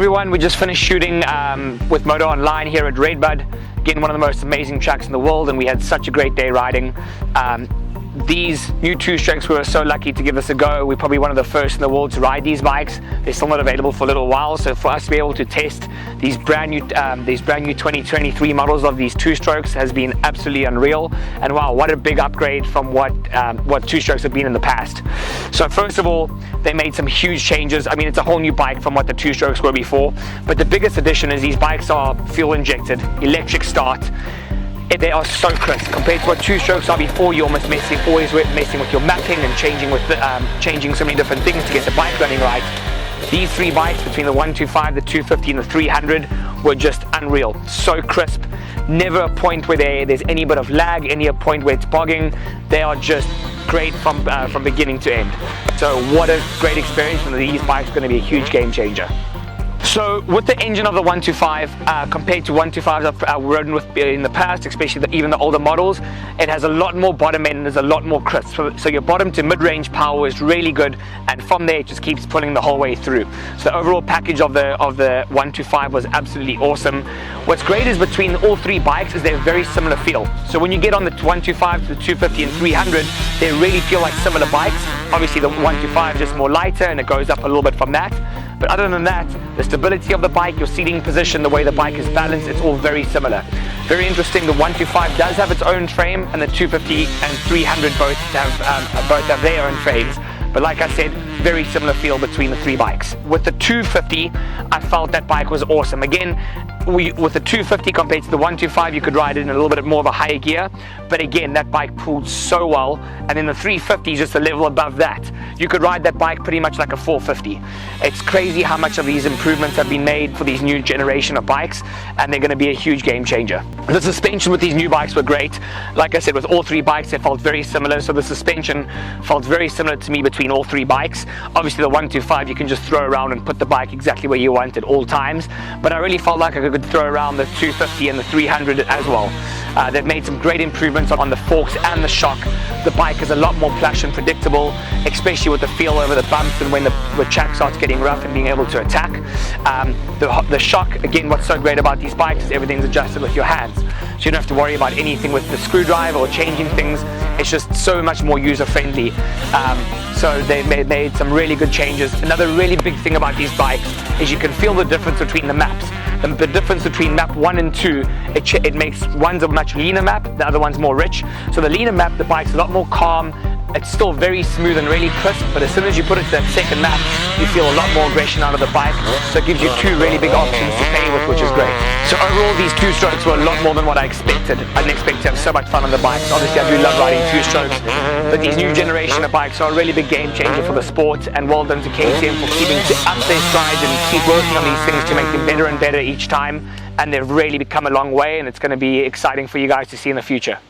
everyone, we just finished shooting with MotoOnline here at RedBud. Again, one of the most amazing tracks in the world, and we had such a great day riding. These new two-strokes, we were so lucky to give this a go. We're probably one of the first in the world to ride these bikes. They're still not available for a little while, so for us to be able to test these brand new 2023 models of these two-strokes has been absolutely unreal. And wow, what a big upgrade from what two-strokes have been in the past. So first of all, they made some huge changes. I mean, it's a whole new bike from what the two-strokes were before, but the biggest addition is these bikes are fuel injected, electric start. They are so crisp compared to what two-strokes are before. You're always messing with your mapping and changing so many different things to get the bike running right. These three bikes, between the 125, the 250 and the 300, were just unreal. So crisp, never a point where there's any bit of lag, any a point where it's bogging. They are just great from beginning to end. So what a great experience, and these bikes are going to be a huge game changer. So with the engine of the 125 compared to 125s I've ridden with in the past, especially even the older models, it has a lot more bottom end and is a lot more crisp. So your bottom to mid-range power is really good, and from there it just keeps pulling the whole way through. So the overall package of the 125 was absolutely awesome. What's great is between all three bikes is they're very similar feel. So when you get on the 125 to the 250 and 300, they really feel like similar bikes. Obviously the 125 is just more lighter and it goes up a little bit from that. But other than that, the stability of the bike, your seating position, the way the bike is balanced, it's all very similar. Very interesting, the 125 does have its own frame, and the 250 and 300 both have their own frames. But like I said, very similar feel between the three bikes. With the 250, I felt that bike was awesome. Again, with the 250 compared to the 125, you could ride it in a little bit more of a higher gear. But again, that bike pulled so well. And then the 350 is just a level above that. You could ride that bike pretty much like a 450. It's crazy how much of these improvements have been made for these new generation of bikes, and they're going to be a huge game changer. The suspension with these new bikes were great. Like I said, with all three bikes, they felt very similar. So the suspension felt very similar to me between all three bikes. Obviously the 125 you can just throw around and put the bike exactly where you want at all times, but I really felt like I could throw around the 250 and the 300 as well. They've made some great improvements on the forks and the shock. The bike is a lot more plush and predictable, especially with the feel over the bumps and when the track starts getting rough and being able to attack. The shock, again, what's so great about these bikes is everything's adjusted with your hands. So you don't have to worry about anything with the screwdriver or changing things. It's just so much more user-friendly. So they've made some really good changes. Another really big thing about these bikes is you can feel the difference between the maps. The difference between map 1 and 2, it makes one's a much leaner map, the other one's more rich. So the leaner map, the bike's a lot more calm. It's still very smooth and really crisp, but as soon as you put it to that second map, you feel a lot more aggression out of the bike. So it gives you two really big options to play with, which is great. So overall, these two-strokes were a lot more than what I expected. I didn't expect to have so much fun on the bikes. Obviously, I do love riding two-strokes, but these new generation of bikes are a really big game changer for the sport, and well done to KTM for keeping up their strides and keep working on these things to make them better and better each time. And they've really come a long way, and it's going to be exciting for you guys to see in the future.